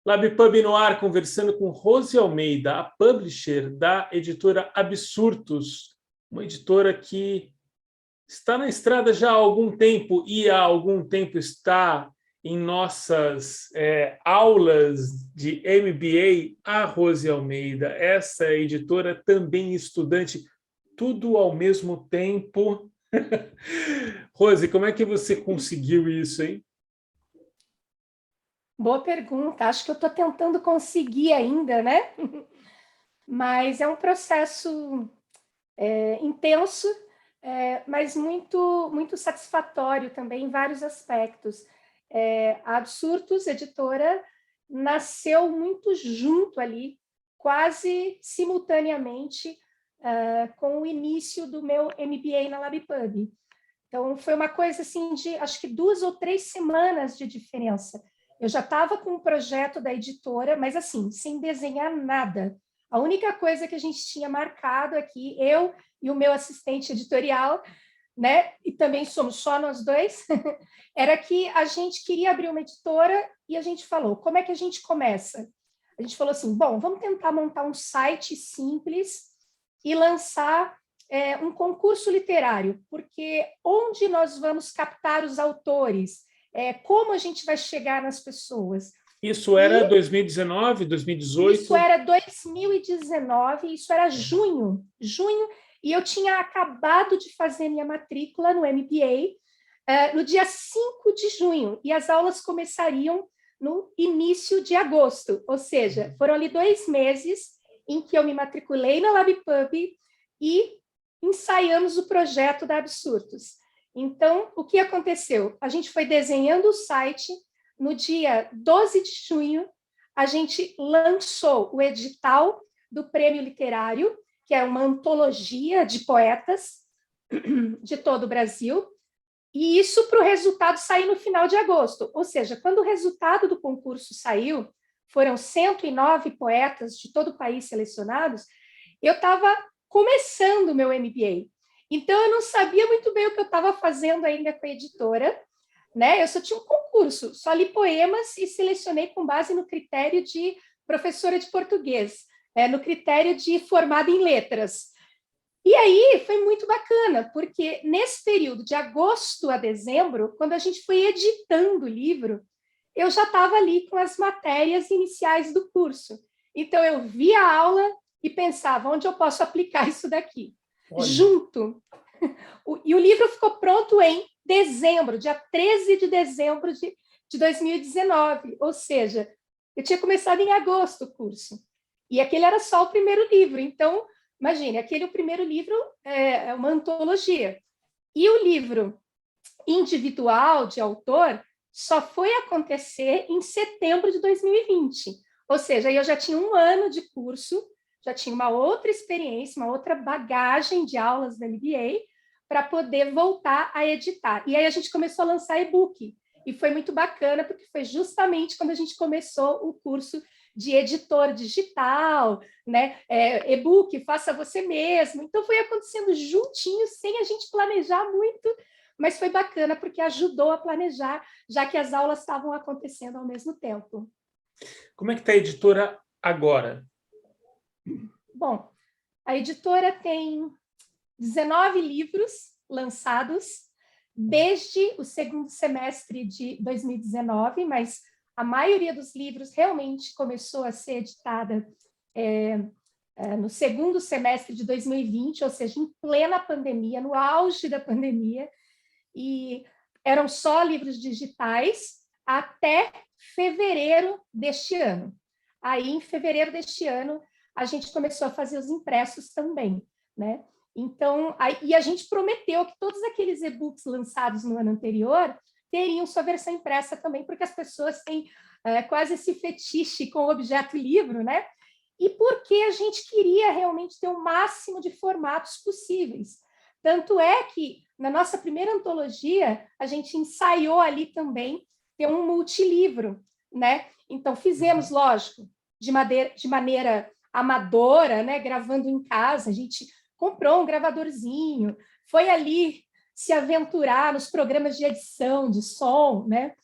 LabPub no ar, conversando com Rose Almeida, a publisher da editora Absurtos, uma editora que está na estrada já há algum tempo e há algum tempo está em nossas aulas de MBA, a Rose Almeida, essa editora também estudante, tudo ao mesmo tempo. Rose, como é que você conseguiu isso, hein? Boa pergunta. Acho que eu estou tentando conseguir ainda, né? Mas é um processo intenso, mas muito satisfatório também em vários aspectos. A Absurdos, editora, nasceu muito junto ali, quase simultaneamente, com o início do meu MBA na LabPub. Então, foi uma coisa assim de, acho que 2 ou 3 semanas de diferença. Eu já estava com o projeto da editora, mas assim, sem desenhar nada. A única coisa que a gente tinha marcado aqui, eu e o meu assistente editorial, né, e também somos só nós dois, era que a gente queria abrir uma editora e a gente falou, como é que a gente começa? A gente falou assim, bom, vamos tentar montar um site simples e lançar um concurso literário, porque onde nós vamos captar os autores? Como a gente vai chegar nas pessoas? Isso era 2019, 2018? Isso era 2019, isso era junho, e eu tinha acabado de fazer minha matrícula no MBA no dia 5 de junho, e as aulas começariam no início de agosto, ou seja, foram ali 2 meses em que eu me matriculei na LabPub e ensaiamos o projeto da Absurdos. Então, o que aconteceu? A gente foi desenhando o site, no dia 12 de junho, a gente lançou o edital do Prêmio Literário, que é uma antologia de poetas de todo o Brasil, e isso para o resultado sair no final de agosto. Ou seja, quando o resultado do concurso saiu, foram 109 poetas de todo o país selecionados, eu estava começando o meu MBA. Então, eu não sabia muito bem o que eu estava fazendo ainda com a editora, né? Eu só tinha um concurso, só li poemas e selecionei com base no critério de professora de português, no critério de formada em letras. E aí foi muito bacana, porque nesse período de agosto a dezembro, quando a gente foi editando o livro, eu já estava ali com as matérias iniciais do curso. Então, eu via a aula e pensava, onde eu posso aplicar isso daqui? Olha. Junto. E o livro ficou pronto em dezembro, dia 13 de dezembro de 2019. Ou seja, eu tinha começado em agosto o curso. E aquele era só o primeiro livro. Então, imagine, aquele o primeiro livro é uma antologia. E o livro individual de autor só foi acontecer em setembro de 2020. Ou seja, eu já tinha 1 ano de curso, já tinha uma outra experiência, uma outra bagagem de aulas da MBA para poder voltar a editar. E aí a gente começou a lançar e-book. E foi muito bacana, porque foi justamente quando a gente começou o curso de editor digital, né? E-book, faça você mesmo. Então, foi acontecendo juntinho, sem a gente planejar muito, mas foi bacana, porque ajudou a planejar, já que as aulas estavam acontecendo ao mesmo tempo. Como é que está a editora agora? Bom, a editora tem 19 livros lançados desde o segundo semestre de 2019, mas a maioria dos livros realmente começou a ser editada no segundo semestre de 2020, ou seja, em plena pandemia, no auge da pandemia, e eram só livros digitais até fevereiro deste ano. Aí, em fevereiro deste ano, a gente começou a fazer os impressos também, né? Então, e a gente prometeu que todos aqueles e-books lançados no ano anterior teriam sua versão impressa também, porque as pessoas têm quase esse fetiche com o objeto livro, né? E porque a gente queria realmente ter o máximo de formatos possíveis. Tanto é que, na nossa primeira antologia, a gente ensaiou ali também ter um multilivro, né? Então, fizemos, lógico, de maneira amadora, né? Gravando em casa, a gente comprou um gravadorzinho, foi ali se aventurar nos programas de edição, de som, né?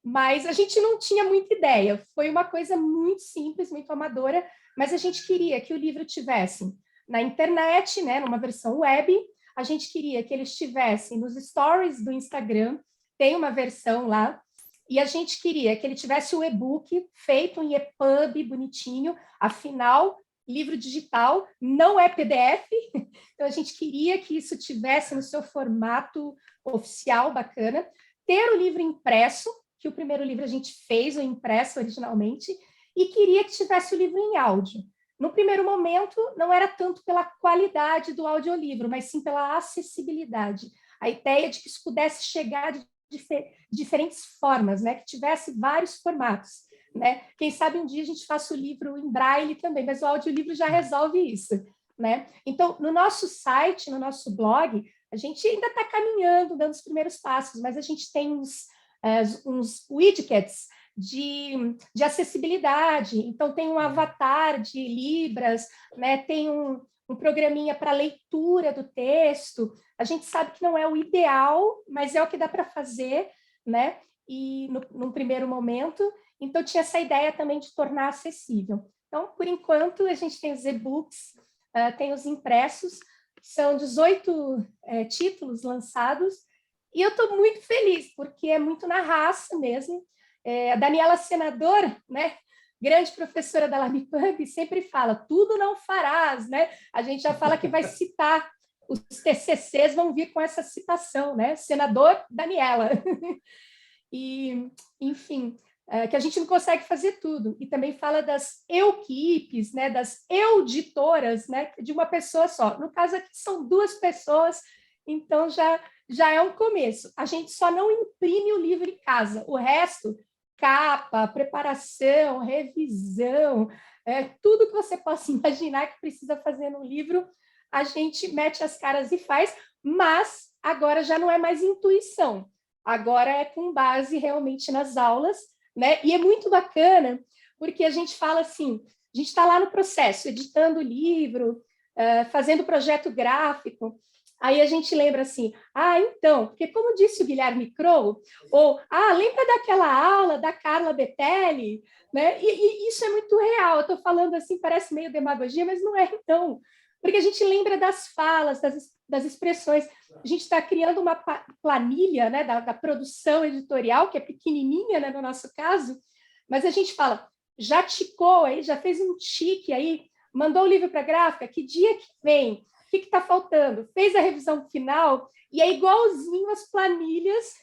mas a gente não tinha muita ideia. Foi uma coisa muito simples, muito amadora, mas a gente queria que o livro tivesse na internet, né, numa versão web, a gente queria que ele estivesse nos stories do Instagram, tem uma versão lá, e a gente queria que ele tivesse o e-book feito em EPUB, bonitinho, afinal, livro digital não é PDF, então a gente queria que isso tivesse no seu formato oficial, bacana, ter o livro impresso, que o primeiro livro a gente fez o impresso originalmente, e queria que tivesse o livro em áudio. No primeiro momento, não era tanto pela qualidade do audiolivro, mas sim pela acessibilidade. A ideia de que isso pudesse chegar de diferentes formas, né? Que tivesse vários formatos. Né? Quem sabe um dia a gente faça o livro em braille também, mas o audiolivro já resolve isso. Né? Então, no nosso site, no nosso blog, a gente ainda está caminhando, dando os primeiros passos, mas a gente tem uns widgets de acessibilidade. Então, tem um avatar de Libras, né? Tem um programinha para leitura do texto. A gente sabe que não é o ideal, mas é o que dá para fazer, né? E num primeiro momento. Então, tinha essa ideia também de tornar acessível. Então, por enquanto, a gente tem os e-books, tem os impressos, são 18 títulos lançados, e eu estou muito feliz, porque é muito na raça mesmo. A Daniela Senador, né, grande professora da LabPub, sempre fala, tudo não farás, né? A gente já fala que vai citar, os TCCs vão vir com essa citação, né? Senador Daniela. E, enfim, que a gente não consegue fazer tudo. E também fala das equipes, né, das editoras, né, de uma pessoa só. No caso aqui são 2 pessoas, então já é um começo. A gente só não imprime o livro em casa. O resto, capa, preparação, revisão, tudo que você possa imaginar que precisa fazer no livro, a gente mete as caras e faz, mas agora já não é mais intuição. Agora é com base realmente nas aulas, né? E é muito bacana, porque a gente fala assim, a gente está lá no processo, editando o livro, fazendo projeto gráfico, aí a gente lembra assim, então, porque como disse o Guilherme Crow, ou, lembra daquela aula da Carla Betelli, né? E isso é muito real, eu estou falando assim, parece meio demagogia, mas não é então, porque a gente lembra das falas, das expressões. A gente está criando uma planilha, né, da produção editorial, que é pequenininha, né, no nosso caso, mas a gente fala, já ticou aí, já fez um tique aí, mandou o livro para a gráfica, que dia que vem? O que está faltando? Fez a revisão final, e é igualzinho as planilhas,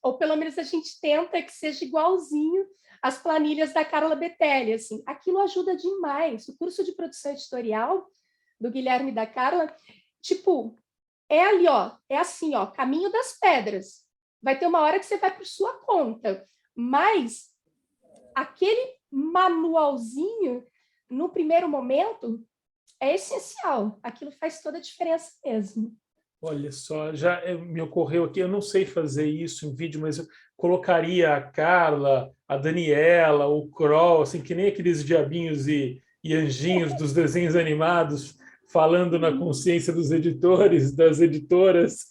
ou pelo menos a gente tenta que seja igualzinho as planilhas da Carla Betelli. Assim. Aquilo ajuda demais. O curso de produção editorial do Guilherme e da Carla, tipo, é ali, ó, é assim, ó, caminho das pedras. Vai ter uma hora que você vai por sua conta, mas aquele manualzinho, no primeiro momento, é essencial. Aquilo faz toda a diferença mesmo. Olha só, já me ocorreu aqui, eu não sei fazer isso em vídeo, mas eu colocaria a Carla, a Daniela, o Kroll, assim, que nem aqueles diabinhos e anjinhos dos desenhos animados, falando na consciência dos editores, das editoras.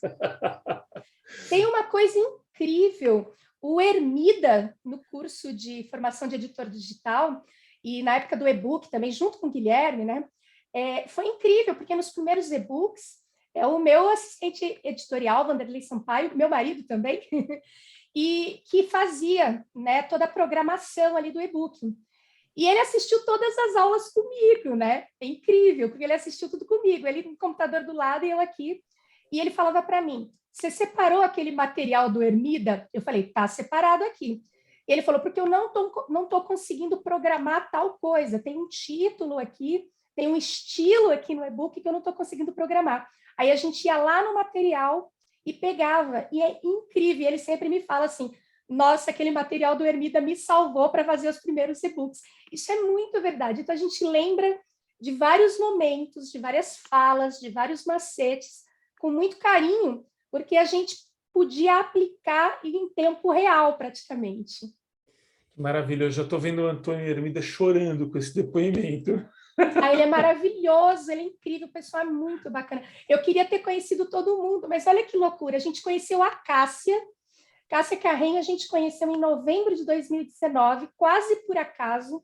Tem uma coisa incrível, o Hermida, no curso de formação de editor digital, e na época do e-book também, junto com o Guilherme, né? Foi incrível, porque nos primeiros e-books, o meu assistente editorial, Vanderlei Sampaio, meu marido também, e que fazia, né, toda a programação ali do e-book. E ele assistiu todas as aulas comigo, né? É incrível, porque ele assistiu tudo comigo, ele no computador do lado e eu aqui. E ele falava para mim, você separou aquele material do Hermida? Eu falei, tá separado aqui. E ele falou, porque eu não tô conseguindo programar tal coisa, tem um título aqui, tem um estilo aqui no e-book que eu não estou conseguindo programar. Aí a gente ia lá no material e pegava, e é incrível, ele sempre me fala assim, nossa, aquele material do Hermida me salvou para fazer os primeiros e-books. Isso é muito verdade. Então, a gente lembra de vários momentos, de várias falas, de vários macetes, com muito carinho, porque a gente podia aplicar em tempo real, praticamente. Maravilha, eu já estou vendo o Antônio Hermida chorando com esse depoimento. Ele é maravilhoso, ele é incrível, o pessoal é muito bacana. Eu queria ter conhecido todo mundo, mas olha que loucura, a gente conheceu a Cássia Cássia Carreño a gente conheceu em novembro de 2019, quase por acaso,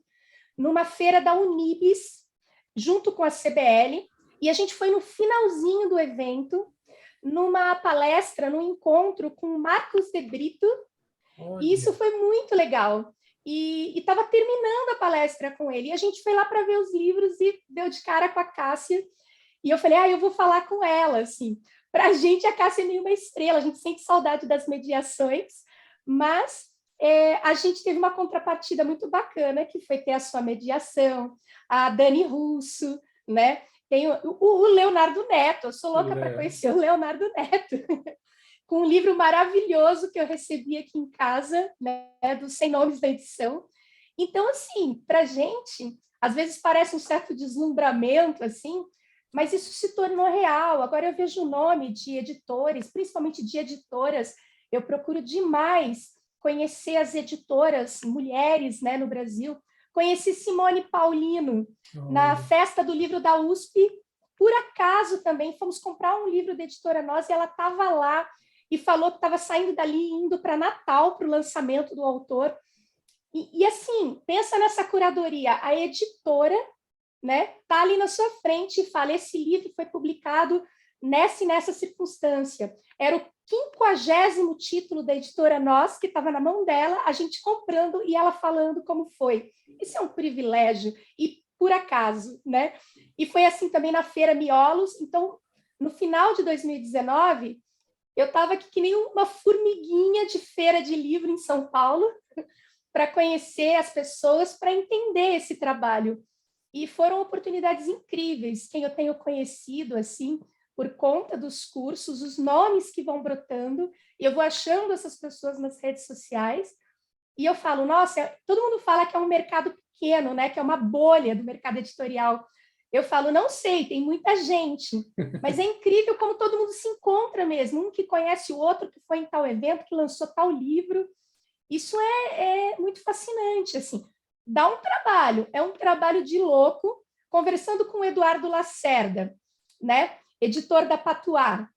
numa feira da Unibis, junto com a CBL, e a gente foi no finalzinho do evento, numa palestra, num encontro com Marcos de Brito, e isso foi muito legal. E estava terminando a palestra com ele, e a gente foi lá para ver os livros e deu de cara com a Cássia, e eu falei, eu vou falar com ela, assim. Para a gente, a Cássia é meio uma estrela, a gente sente saudade das mediações, mas a gente teve uma contrapartida muito bacana, que foi ter a sua mediação, a Dani Russo, né? Tem o Leonardo Neto, eu sou louca para conhecer o Leonardo Neto, com um livro maravilhoso que eu recebi aqui em casa, né, dos 100 nomes da edição. Então, assim, para a gente, às vezes parece um certo deslumbramento, assim, mas isso se tornou real. Agora eu vejo o nome de editores, principalmente de editoras, eu procuro demais conhecer as editoras mulheres, né, no Brasil. Conheci Simone Paulino na festa do livro da USP, por acaso também, fomos comprar um livro da editora Nós e ela estava lá e falou que estava saindo dali, indo para Natal, para o lançamento do autor. E assim, pensa nessa curadoria, a editora, né, tá ali na sua frente e fala, esse livro foi publicado nessa e nessa circunstância. Era o 50º título da editora Nós, que estava na mão dela, a gente comprando e ela falando como foi. Isso é um privilégio, e por acaso, né? E foi assim também na Feira Miolos. Então, no final de 2019, eu estava aqui que nem uma formiguinha de feira de livro em São Paulo, para conhecer as pessoas, para entender esse trabalho. E foram oportunidades incríveis, quem eu tenho conhecido, assim, por conta dos cursos, os nomes que vão brotando, e eu vou achando essas pessoas nas redes sociais, e eu falo, nossa, todo mundo fala que é um mercado pequeno, né, que é uma bolha do mercado editorial. Eu falo, não sei, tem muita gente, mas é incrível como todo mundo se encontra mesmo, um que conhece o outro, que foi em tal evento, que lançou tal livro. Isso é muito fascinante, assim. Dá um trabalho, é um trabalho de louco, conversando com o Eduardo Lacerda, né, editor da Patuá,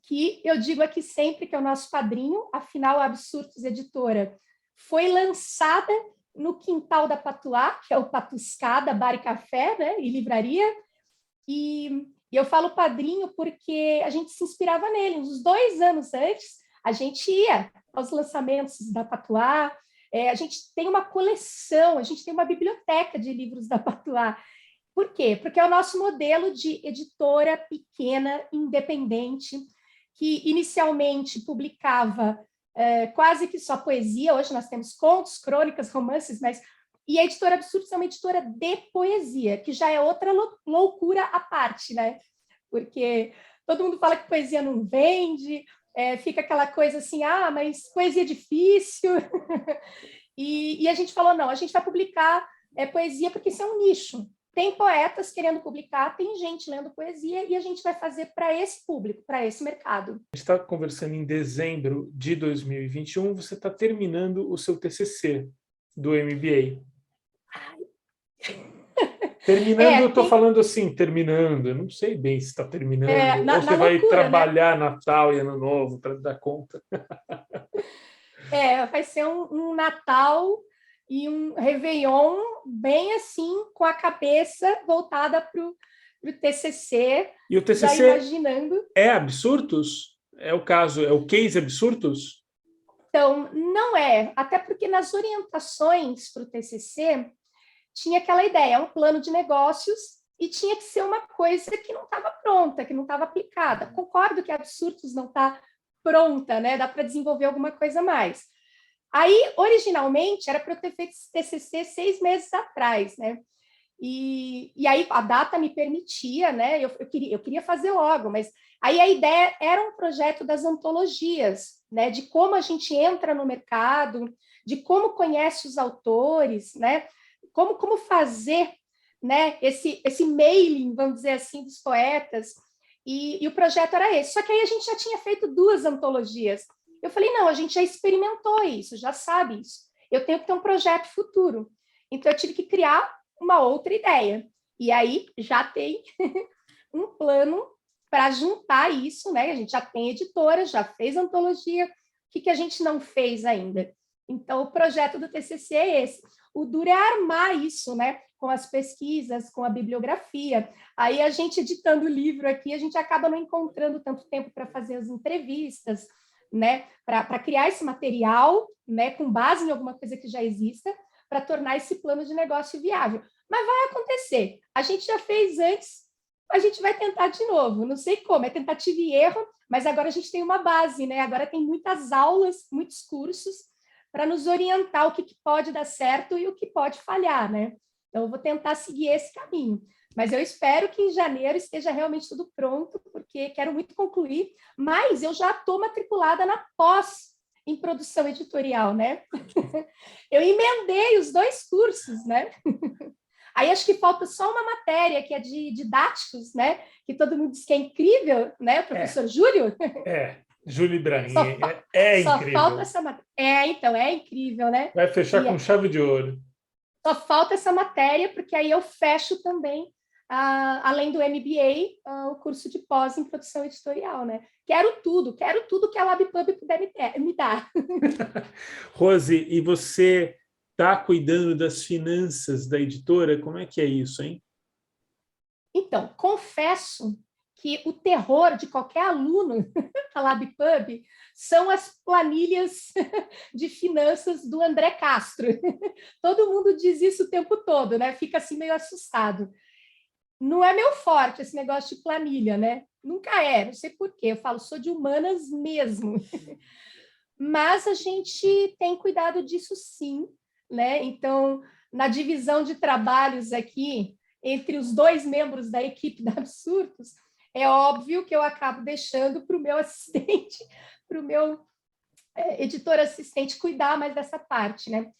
que eu digo aqui sempre que é o nosso padrinho, afinal, a Absurdos Editora foi lançada no quintal da Patuá, que é o Patuscada, Bar e Café, né, e livraria, e eu falo padrinho porque a gente se inspirava nele. Uns 2 anos antes, a gente ia aos lançamentos da Patuá, a gente tem uma coleção, a gente tem uma biblioteca de livros da Patuá. Por quê? Porque é o nosso modelo de editora pequena, independente, que inicialmente publicava quase que só poesia, hoje nós temos contos, crônicas, romances, mas... E a Editora Absurdos é uma editora de poesia, que já é outra loucura à parte, né? Porque todo mundo fala que poesia não vende, fica aquela coisa assim, mas poesia é difícil. e a gente falou, não, a gente vai publicar poesia porque isso é um nicho. Tem poetas querendo publicar, tem gente lendo poesia, e a gente vai fazer para esse público, para esse mercado. A gente está conversando em dezembro de 2021, você está terminando o seu TCC do MBA. Terminando, eu estou falando assim, terminando, eu não sei bem se está terminando, ou você vai trabalhar, né? Natal e Ano Novo para dar conta. Vai ser um Natal e um Réveillon bem assim, com a cabeça voltada para o TCC. E o TCC já imaginando... é Absurdos? É o caso, é o case Absurdos? Então, não é, até porque nas orientações para o TCC tinha aquela ideia, um plano de negócios, e tinha que ser uma coisa que não estava pronta, que não estava aplicada. Concordo que Absurdos não está pronta, né? Dá para desenvolver alguma coisa a mais. Aí, originalmente, era para eu ter feito esse TCC 6 meses atrás, né? E aí a data me permitia, né? Eu queria fazer logo, mas aí a ideia era um projeto das antologias, né? De como a gente entra no mercado, de como conhece os autores, né? Como fazer, né? Esse mailing, vamos dizer assim, dos poetas. E o projeto era esse. Só que aí a gente já tinha feito 2 antologias. Eu falei, não, a gente já experimentou isso, já sabe isso. Eu tenho que ter um projeto futuro. Então, eu tive que criar uma outra ideia. E aí, já tem um plano para juntar isso, né? A gente já tem editora, já fez antologia, que a gente não fez ainda? Então, o projeto do TCC é esse. O duro é armar isso, né? Com as pesquisas, com a bibliografia. Aí, a gente editando o livro aqui, a gente acaba não encontrando tanto tempo para fazer as entrevistas, né? Para criar esse material, né? Com base em alguma coisa que já exista, para tornar esse plano de negócio viável. Mas vai acontecer. A gente já fez antes, a gente vai tentar de novo. Não sei como, é tentativa e erro, mas agora a gente tem uma base, né? Agora tem muitas aulas, muitos cursos para nos orientar o que pode dar certo e o que pode falhar, né? Então, eu vou tentar seguir esse caminho. Mas eu espero que em janeiro esteja realmente tudo pronto, porque quero muito concluir, mas eu já estou matriculada na pós em produção editorial, né? Eu emendei os 2 cursos, né? Aí acho que falta só uma matéria, que é de didáticos, né? Que todo mundo diz que é incrível, né? O professor Júlio? Júlio Ibrahim, só incrível. Falta essa matéria. Então, é incrível, né? Vai fechar com chave de ouro. Só falta essa matéria, porque aí eu fecho também, além do MBA, o curso de pós em produção editorial, né? Quero tudo que a LabPub puder me dar. Rose, e você está cuidando das finanças da editora? Como é que é isso, hein? Então, confesso que o terror de qualquer aluno da LabPub são as planilhas de finanças do André Castro. Todo mundo diz isso o tempo todo, né? Fica assim meio assustado. Não é meu forte esse negócio de planilha, né? Nunca é, não sei por quê. Eu falo, sou de humanas mesmo. Mas a gente tem cuidado disso sim, né? Então, na divisão de trabalhos aqui, entre os 2 membros da equipe da Absurdos, é óbvio que eu acabo deixando para o meu assistente, para o meu editor assistente cuidar mais dessa parte, né?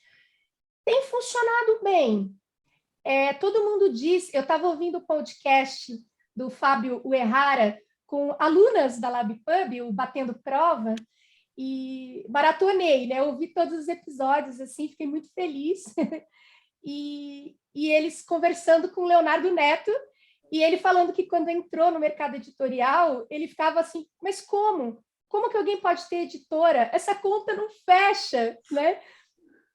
Tem funcionado bem. Todo mundo diz, eu estava ouvindo o podcast do Fábio Uehara com alunas da LabPub, o Batendo Prova, e maratonei, né? Ouvi todos os episódios, assim, fiquei muito feliz. E eles conversando com o Leonardo Neto, e ele falando que quando entrou no mercado editorial, ele ficava assim, mas como? Como que alguém pode ter editora? Essa conta não fecha, né?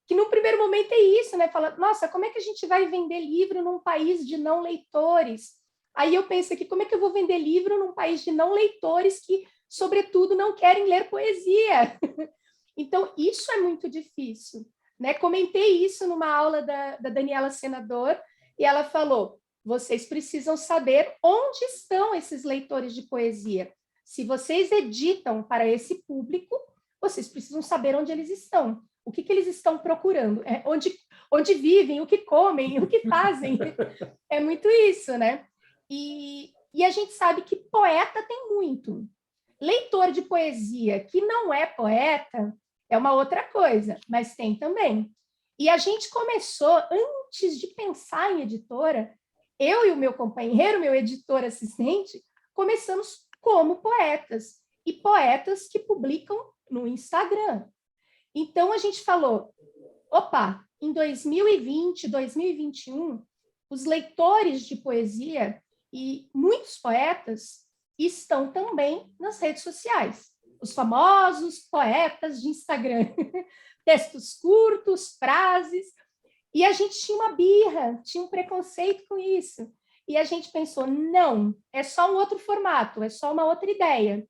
Que no primeiro momento é isso, né? Fala, nossa, como é que a gente vai vender livro num país de não leitores? Aí eu penso aqui, como é que eu vou vender livro num país de não leitores que, sobretudo, não querem ler poesia? Então, isso é muito difícil, né? Comentei isso numa aula da Daniela Senador, e ela falou, vocês precisam saber onde estão esses leitores de poesia. Se vocês editam para esse público, vocês precisam saber onde eles estão. O que eles estão procurando? Onde vivem, o que comem, o que fazem. É muito isso, né? E a gente sabe que poeta tem muito. Leitor de poesia que não é poeta é uma outra coisa, mas tem também. E a gente começou, antes de pensar em editora, eu e o meu companheiro, meu editor assistente, começamos como poetas. E poetas que publicam no Instagram. Então, a gente falou, opa, em 2020, 2021, os leitores de poesia e muitos poetas estão também nas redes sociais. Os famosos poetas de Instagram. Textos curtos, frases. E a gente tinha uma birra, tinha um preconceito com isso. E a gente pensou, não, é só um outro formato, é só uma outra ideia.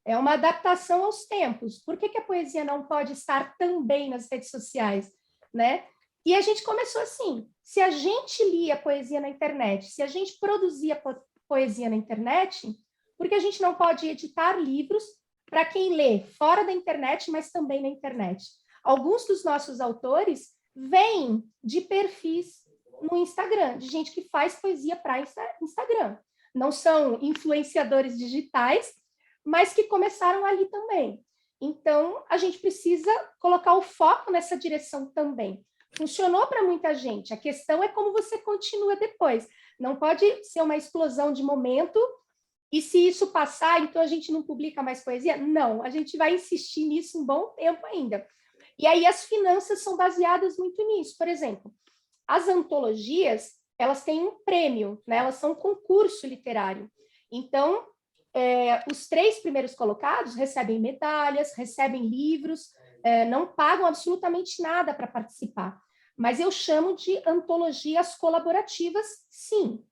É uma adaptação aos tempos. Por que a poesia não pode estar também nas redes sociais, né? E a gente começou assim, se a gente lia poesia na internet, se a gente produzia poesia na internet, por que a gente não pode editar livros para quem lê fora da internet, mas também na internet? Alguns dos nossos autores vêm de perfis no Instagram, de gente que faz poesia para Instagram. Não são influenciadores digitais, mas que começaram ali também. Então, a gente precisa colocar o foco nessa direção também. Funcionou para muita gente, a questão é como você continua depois. Não pode ser uma explosão de momento, e se isso passar, então a gente não publica mais poesia? Não, a gente vai insistir nisso um bom tempo ainda. E aí as finanças são baseadas muito nisso. Por exemplo, as antologias, elas têm um prêmio, né? Elas são um concurso literário. Então, Os 3 primeiros colocados recebem medalhas, recebem livros, não pagam absolutamente nada para participar. Mas eu chamo de antologias colaborativas, sim.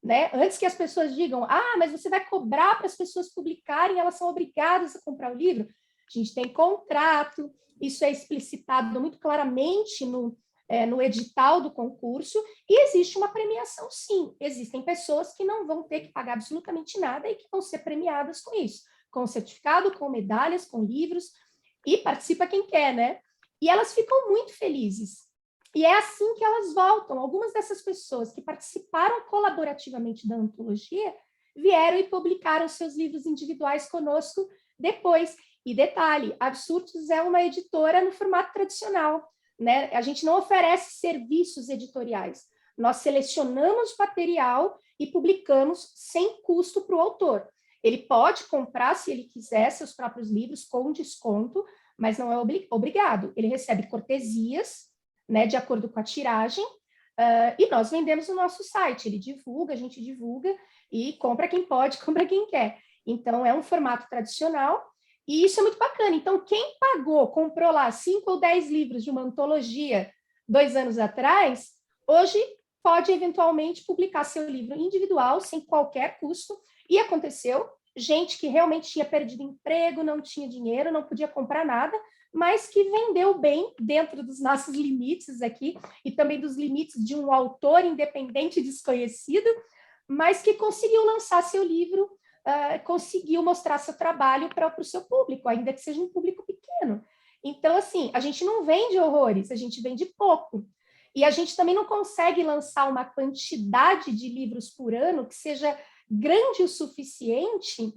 Né? Antes que as pessoas digam, mas você vai cobrar para as pessoas publicarem, elas são obrigadas a comprar o livro. A gente tem contrato, isso é explicitado muito claramente no edital do concurso, e existe uma premiação, sim. Existem pessoas que não vão ter que pagar absolutamente nada e que vão ser premiadas com isso, com certificado, com medalhas, com livros, e participa quem quer, né? E elas ficam muito felizes. E é assim que elas voltam. Algumas dessas pessoas que participaram colaborativamente da antologia vieram e publicaram seus livros individuais conosco depois. E detalhe, Absurdos é uma editora no formato tradicional, né? A gente não oferece serviços editoriais. Nós selecionamos material e publicamos sem custo para o autor. Ele pode comprar, se ele quiser, seus próprios livros com desconto, mas não é obrigado. Ele recebe cortesias, né, de acordo com a tiragem, e nós vendemos no nosso site. Ele divulga, a gente divulga, e compra quem pode, compra quem quer. Então, é um formato tradicional, e isso é muito bacana. Então, quem pagou, comprou lá 5 ou 10 livros de uma antologia 2 anos atrás, hoje pode, eventualmente, publicar seu livro individual, sem qualquer custo, e aconteceu, gente que realmente tinha perdido emprego, não tinha dinheiro, não podia comprar nada, mas que vendeu bem dentro dos nossos limites aqui, e também dos limites de um autor independente desconhecido, mas que conseguiu lançar seu livro, conseguiu mostrar seu trabalho para o seu público, ainda que seja um público pequeno. Então, assim, a gente não vende horrores, a gente vende pouco. E a gente também não consegue lançar uma quantidade de livros por ano que seja grande o suficiente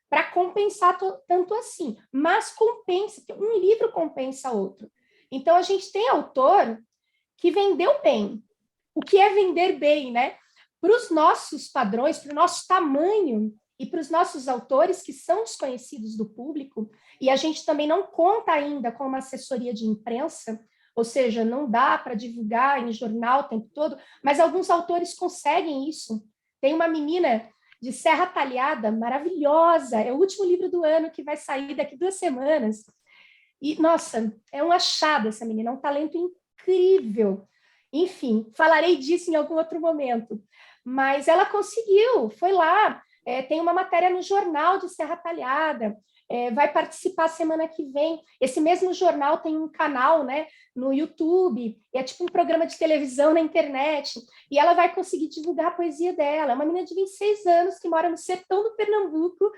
para compensar tanto assim, mas compensa, um livro compensa outro. Então, a gente tem autor que vendeu bem. O que é vender bem, né? Para os nossos padrões, para o nosso tamanho e para os nossos autores que são desconhecidos do público, e a gente também não conta ainda com uma assessoria de imprensa, ou seja, não dá para divulgar em jornal o tempo todo, mas alguns autores conseguem isso. Tem uma menina de Serra Talhada, maravilhosa, é o último livro do ano que vai sair daqui 2 semanas. E, nossa, é um achado essa menina, é um talento incrível. Enfim, falarei disso em algum outro momento. Mas ela conseguiu, foi lá, tem uma matéria no jornal de Serra Talhada, vai participar semana que vem. Esse mesmo jornal tem um canal, né, no YouTube, é tipo um programa de televisão na internet, e ela vai conseguir divulgar a poesia dela. É uma menina de 26 anos que mora no sertão do Pernambuco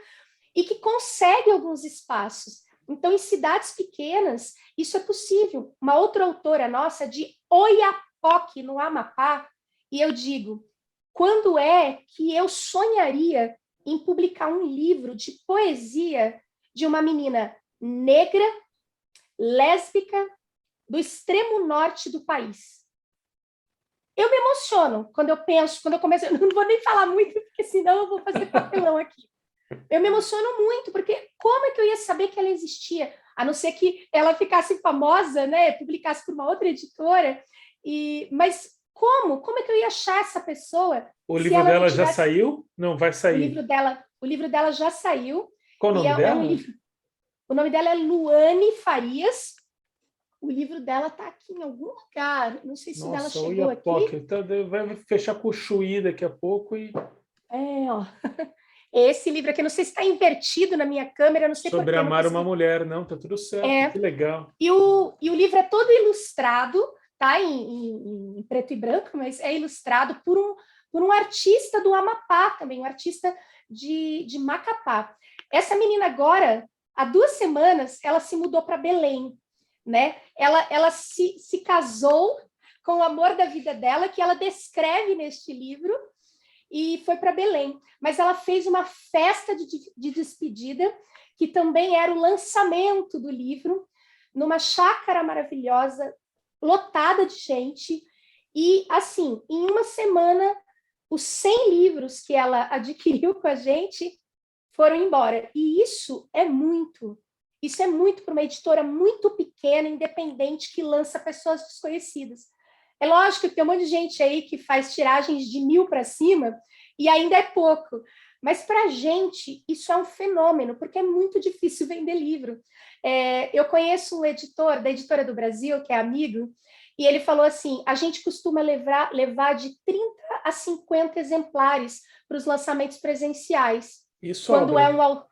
e que consegue alguns espaços. Então, em cidades pequenas, isso é possível. Uma outra autora nossa, de Oiapoque, no Amapá, e eu digo, quando é que eu sonharia em publicar um livro de poesia de uma menina negra, lésbica, do extremo norte do país? Eu me emociono quando eu penso, quando eu começo, eu não vou nem falar muito, porque senão eu vou fazer papelão aqui. Eu me emociono muito, porque como é que eu ia saber que ela existia? A não ser que ela ficasse famosa, né? Publicasse por uma outra editora. Mas como? Como é que eu ia achar essa pessoa? O livro dela já saiu? Não, vai sair. O livro dela já saiu. Qual o nome dela? O nome dela é Luane Farias. O livro dela está aqui em algum lugar. Não sei se ela chegou aqui. Então, vai fechar com o Chuí daqui a pouco. Ó. Esse livro aqui, não sei se está invertido na minha câmera, não sei Sobre porquê, amar uma mulher, não, tá tudo certo, que legal. E o livro é todo ilustrado, tá em preto e branco, mas é ilustrado por um artista do Amapá também, um artista de Macapá. Essa menina agora, há 2 semanas, ela se mudou para Belém, né? Ela se casou com o amor da vida dela, que ela descreve neste livro, e foi para Belém. Mas ela fez uma festa de despedida, que também era o lançamento do livro, numa chácara maravilhosa, lotada de gente, e, assim, em 1 semana, os 100 livros que ela adquiriu com a gente foram embora. E isso é muito para uma editora muito pequena, independente, que lança pessoas desconhecidas. É lógico que tem um monte de gente aí que faz tiragens de 1000 para cima, e ainda é pouco, Mas para a gente isso é um fenômeno, porque é muito difícil vender livro. Eu conheço um editor da Editora do Brasil, que é amigo, e ele falou assim, a gente costuma levar de 30 a 50 exemplares para os lançamentos presenciais. E Quando é sobra. um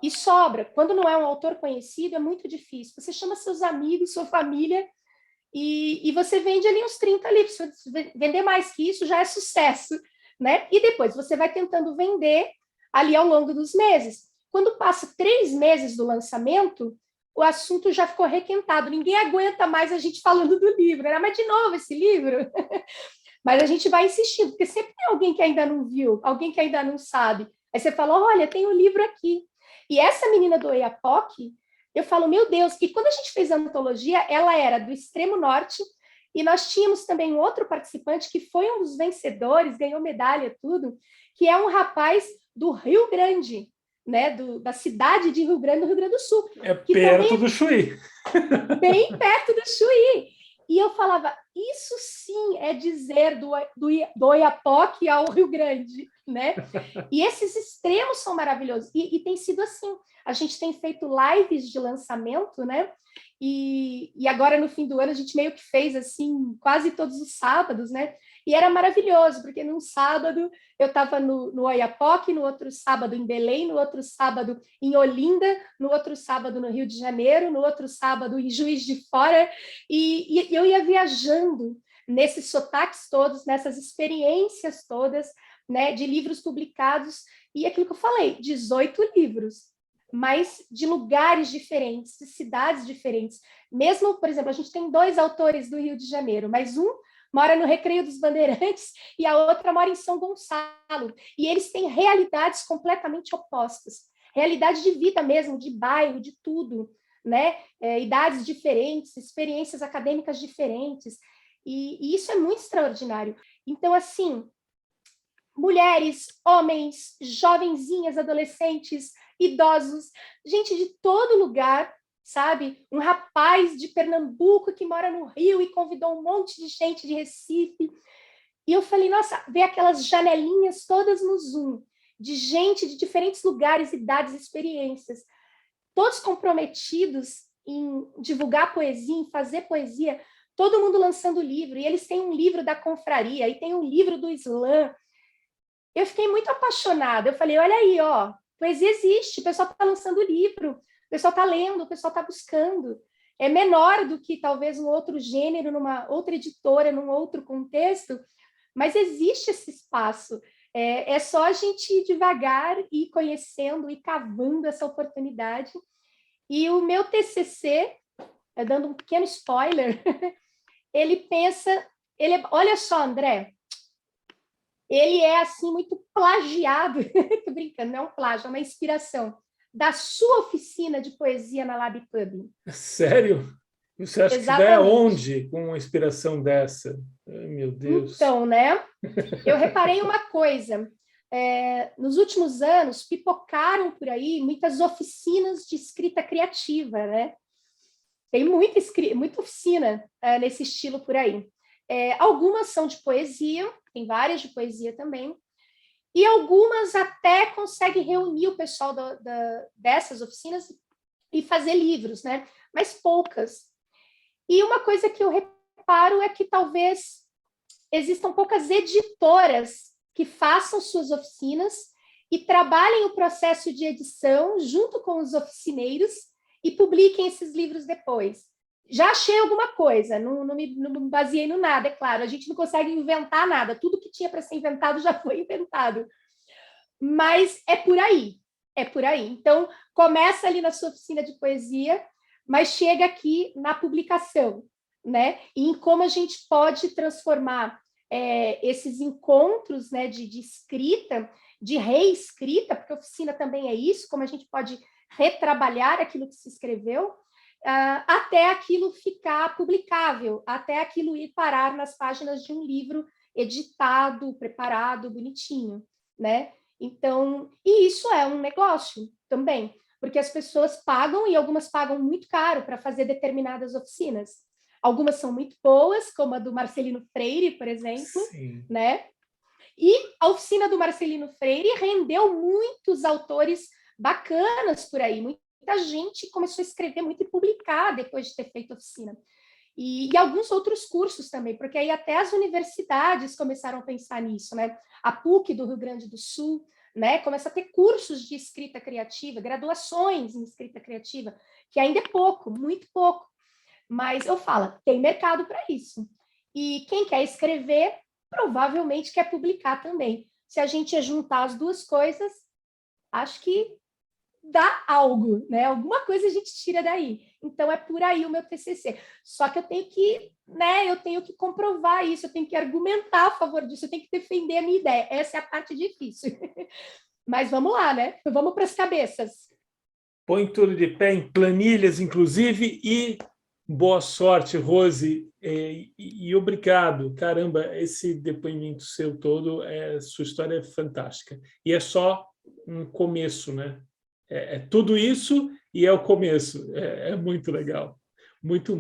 E sobra. Quando não é um autor conhecido, é muito difícil. Você chama seus amigos, sua família, e você vende ali uns 30 livros. Se vender mais que isso, já é sucesso, né? E depois você vai tentando vender ali ao longo dos meses. Quando passa 3 meses do lançamento, o assunto já ficou requentado. Ninguém aguenta mais a gente falando do livro. Era, mas de novo esse livro? Mas a gente vai insistindo, porque sempre tem alguém que ainda não viu, alguém que ainda não sabe. Aí você fala, olha, tem um livro aqui. E essa menina do Oiapoque, eu falo, meu Deus, e quando a gente fez a antologia, ela era do extremo norte, e nós tínhamos também um outro participante que foi um dos vencedores, ganhou medalha, tudo, que é um rapaz do Rio Grande, né, da cidade de Rio Grande, do Rio Grande do Sul. É que perto do Chuí. Bem perto do Chuí. E eu falava, isso sim é dizer do Oiapoque ao Rio Grande, né? E esses extremos são maravilhosos. E tem sido assim. A gente tem feito lives de lançamento, né? E agora, no fim do ano, a gente meio que fez, assim, quase todos os sábados, né? E era maravilhoso, porque num sábado eu estava no Oiapoque, no outro sábado em Belém, no outro sábado em Olinda, no outro sábado no Rio de Janeiro, no outro sábado em Juiz de Fora, e eu ia viajando nesses sotaques todos, nessas experiências todas, né, de livros publicados, e aquilo que eu falei, 18 livros, mas de lugares diferentes, de cidades diferentes. Mesmo, por exemplo, a gente tem 2 autores do Rio de Janeiro, mas um mora no Recreio dos Bandeirantes e a outra mora em São Gonçalo. E eles têm realidades completamente opostas. Realidade de vida mesmo, de bairro, de tudo, né? Idades diferentes, experiências acadêmicas diferentes. E isso é muito extraordinário. Então, assim, mulheres, homens, jovenzinhas, adolescentes, idosos, gente de todo lugar, sabe? Um rapaz de Pernambuco que mora no Rio e convidou um monte de gente de Recife. E eu falei, nossa, ver aquelas janelinhas todas no Zoom, de gente de diferentes lugares, idades, experiências, todos comprometidos em divulgar poesia, em fazer poesia, todo mundo lançando livro, e eles têm um livro da confraria, e tem um livro do Islã. Eu fiquei muito apaixonada. Eu falei, olha aí, ó, poesia existe, o pessoal está lançando livro, o pessoal está lendo, o pessoal está buscando. É menor do que talvez um outro gênero, numa outra editora, num outro contexto, mas existe esse espaço. É só a gente ir devagar e ir conhecendo e cavando essa oportunidade. E o meu TCC, dando um pequeno spoiler, ele pensa, olha só, André, ele é assim muito plagiado, tô brincando, não é um plágio, é uma inspiração da sua oficina de poesia na LabPub. Sério? Você acha que vai Exatamente. aonde com uma inspiração dessa? Ai, meu Deus. Então, né? Eu reparei uma coisa. Nos últimos anos, pipocaram por aí muitas oficinas de escrita criativa, né? Tem muita oficina nesse estilo por aí. Algumas são de poesia, tem várias de poesia também, e algumas até conseguem reunir o pessoal dessas oficinas e fazer livros, né? Mas poucas. E uma coisa que eu reparo é que talvez existam poucas editoras que façam suas oficinas e trabalhem o processo de edição junto com os oficineiros e publiquem esses livros depois. Já achei alguma coisa, não me baseei no nada, é claro, a gente não consegue inventar nada, tudo que tinha para ser inventado já foi inventado. Mas é por aí. Então, começa ali na sua oficina de poesia, mas chega aqui na publicação, né? E em como a gente pode transformar esses encontros, né, de escrita, de reescrita, porque oficina também é isso, como a gente pode retrabalhar aquilo que se escreveu, até aquilo ficar publicável, até aquilo ir parar nas páginas de um livro editado, preparado, bonitinho, né? Então, e isso é um negócio também, porque as pessoas pagam e algumas pagam muito caro para fazer determinadas oficinas. Algumas são muito boas, como a do Marcelino Freire, por exemplo, Sim. né? E a oficina do Marcelino Freire rendeu muitos autores bacanas por aí, muita gente começou a escrever muito e publicar depois de ter feito a oficina. E alguns outros cursos também, porque aí até as universidades começaram a pensar nisso, né? A PUC do Rio Grande do Sul, né? Começa a ter cursos de escrita criativa, graduações em escrita criativa, que ainda é pouco, muito pouco. Mas eu falo, tem mercado para isso. E quem quer escrever, provavelmente quer publicar também. Se a gente juntar as duas coisas, acho que dá algo, né? Alguma coisa a gente tira daí. Então é por aí o meu TCC. Só que eu tenho que, né? Eu tenho que comprovar isso, eu tenho que argumentar a favor disso, eu tenho que defender a minha ideia. Essa é a parte difícil. Mas vamos lá, né? Vamos para as cabeças. Põe tudo de pé em planilhas, inclusive, e boa sorte, Rose, e obrigado. Caramba, esse depoimento seu todo, sua história é fantástica. E é só um começo, né? É tudo isso e é o começo. É muito legal. Muito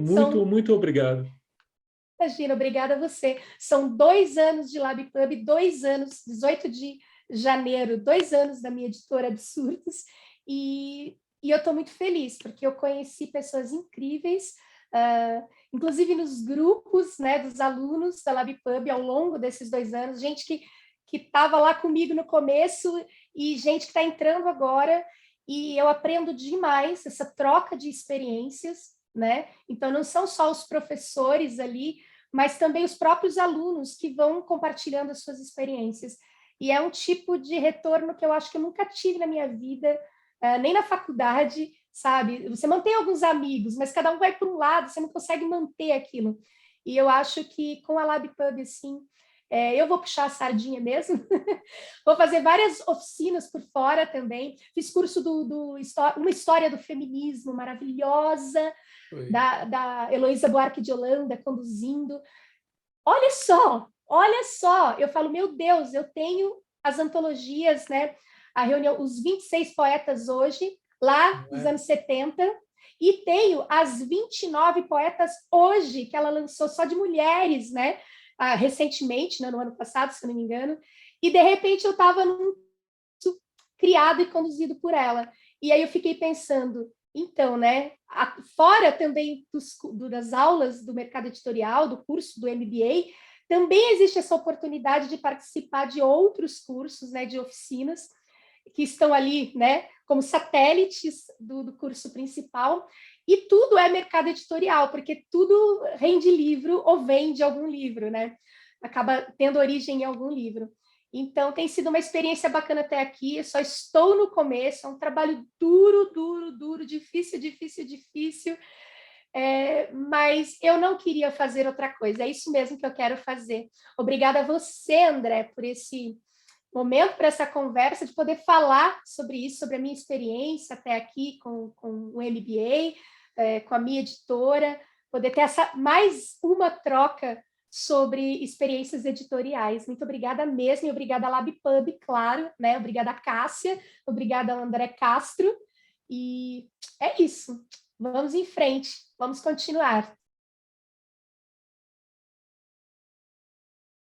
obrigado. Imagina, obrigada a você. São 2 anos de LabPub, 2 anos, 18 de janeiro, 2 anos da minha editora Absurdos, e eu estou muito feliz, porque eu conheci pessoas incríveis, inclusive nos grupos, né, dos alunos da LabPub ao longo desses 2 anos, gente que estava lá comigo no começo e gente que está entrando agora, e eu aprendo demais essa troca de experiências, né? Então, não são só os professores ali, mas também os próprios alunos que vão compartilhando as suas experiências. E é um tipo de retorno que eu acho que eu nunca tive na minha vida, nem na faculdade, sabe? Você mantém alguns amigos, mas cada um vai para um lado, você não consegue manter aquilo. E eu acho que com a LabPub, assim, eu vou puxar a sardinha mesmo, vou fazer várias oficinas por fora também, fiz curso uma história do feminismo maravilhosa, da Heloísa Buarque de Holanda conduzindo. Olha só, eu falo, meu Deus, eu tenho as antologias, né? A reunião, os 26 poetas hoje, lá nos anos 70, e tenho as 29 poetas hoje, que ela lançou só de mulheres, né? Recentemente, né? No ano passado, se não me engano, e de repente eu estava num criado e conduzido por ela. E aí eu fiquei pensando, então, né, fora também das aulas do mercado editorial, do curso do MBA, também existe essa oportunidade de participar de outros cursos, né, de oficinas, que estão ali, né, como satélites do curso principal, e tudo é mercado editorial, porque tudo rende livro ou vende algum livro, né? Acaba tendo origem em algum livro. Então, tem sido uma experiência bacana até aqui, eu só estou no começo, é um trabalho duro, difícil, mas eu não queria fazer outra coisa, é isso mesmo que eu quero fazer. Obrigada a você, André, por esse momento, por essa conversa, de poder falar sobre isso, sobre a minha experiência até aqui com o MBA, com a minha editora, poder ter mais uma troca sobre experiências editoriais. Muito obrigada mesmo, e obrigada a LabPub, claro, né? Obrigada a Cássia, obrigada ao André Castro, e é isso. Vamos em frente, vamos continuar.